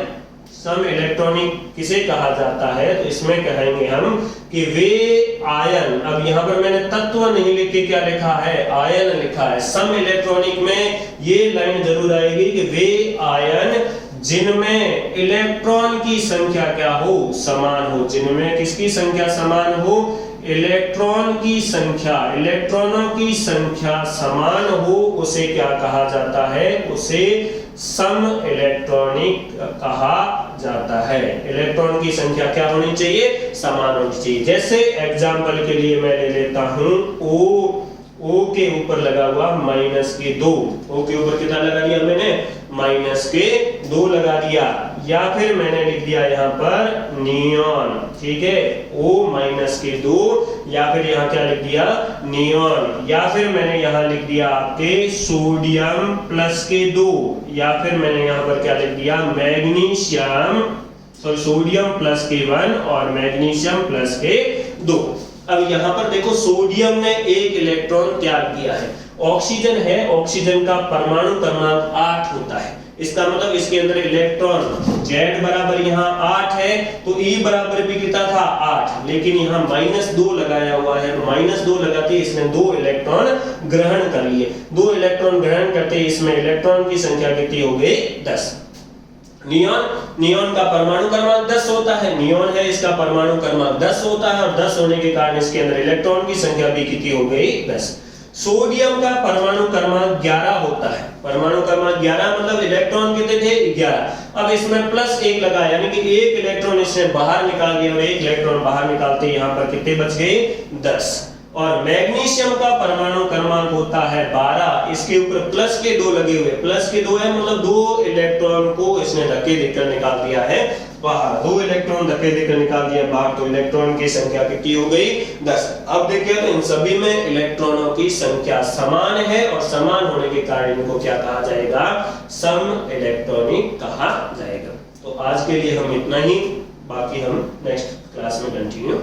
सम इलेक्ट्रॉनिक किसे कहा जाता है, तो इसमें कहेंगे हम कि वे आयन। अब यहाँ पर मैंने तत्व नहीं लिख के क्या लिखा है, आयन लिखा है। सम इलेक्ट्रॉनिक में ये लाइन जरूर आएगी कि वे आयन जिनमें इलेक्ट्रॉन की संख्या क्या हो, समान हो। जिनमें किसकी संख्या समान हो, इलेक्ट्रॉन की संख्या, इलेक्ट्रॉनों की संख्या समान हो, उसे क्या कहा जाता है, उसे सम इलेक्ट्रॉनिक कहा जाता है। इलेक्ट्रॉन की संख्या क्या होनी चाहिए, समान होनी चाहिए। जैसे एग्जांपल के लिए मैं ले लेता हूं O के ऊपर लगा हुआ -2। O के ऊपर कितना लगा दिया मैंने, -2 लगा दिया। या फिर मैंने लिख दिया यहाँ पर नियॉन, ठीक है, O-2, या फिर यहाँ क्या लिख दिया, नियॉन। या फिर मैंने यहाँ लिख दिया आपके सोडियम +2, या फिर मैंने यहाँ पर क्या लिख दिया, मैग्नीशियम सोडियम प्लस के 1 और मैग्नीशियम प्लस के 2। अब यहाँ पर देखो सोडियम ने एक इलेक्ट्रॉन त्याग दिया है, ऑक्सीजन है, ऑक्सीजन का परमाणु क्रमांक 8 होता है, इसका मतलब इसके अंदर इलेक्ट्रॉन Z बराबर यहाँ 8 है, तो E बराबर भी कितना था 8, लेकिन यहाँ -2 लगाया हुआ है, -2 लगाते इसने 2 इलेक्ट्रॉन ग्रहण कर लिए, 2 इलेक्ट्रॉन ग्रहण करते इसमें इलेक्ट्रॉन की संख्या कितनी हो गई 10। नियॉन का परमाणु क्रमांक 10 होता है, नियॉन है इसका परमाणु क्रमांक 10 होता है और 10 होने के कारण इसके अंदर इलेक्ट्रॉन की संख्या भी कितनी हो गई 10। सोडियम का परमाणु क्रमांक 11 होता है, परमाणु क्रमांक 11 मतलब इलेक्ट्रॉन कितने थे 11। अब इसमें +1 लगा यानी कि एक इलेक्ट्रॉन इसने बाहर निकाल दिया और एक इलेक्ट्रॉन बाहर निकालते यहाँ पर कितने बच गए 10। और मैग्नीशियम का परमाणु क्रमांक होता है 12, इसके ऊपर प्लस के 2 लगे हुए, प्लस के 2 है मतलब 2 इलेक्ट्रॉन को इसने धक्के देकर निकाल दिया है बाहर, 2 इलेक्ट्रॉन धक्के देकर निकाल दिया बाहर, तो इलेक्ट्रॉन की संख्या कितनी हो गई 10। अब देखिए तो इन सभी में इलेक्ट्रॉनों की संख्या समान है और समान होने के कारण इनको क्या कहा जाएगा सम इलेक्ट्रॉनिक कहा जाएगा। तो आज के लिए हम इतना ही, बाकी हम नेक्स्ट क्लास में कंटिन्यू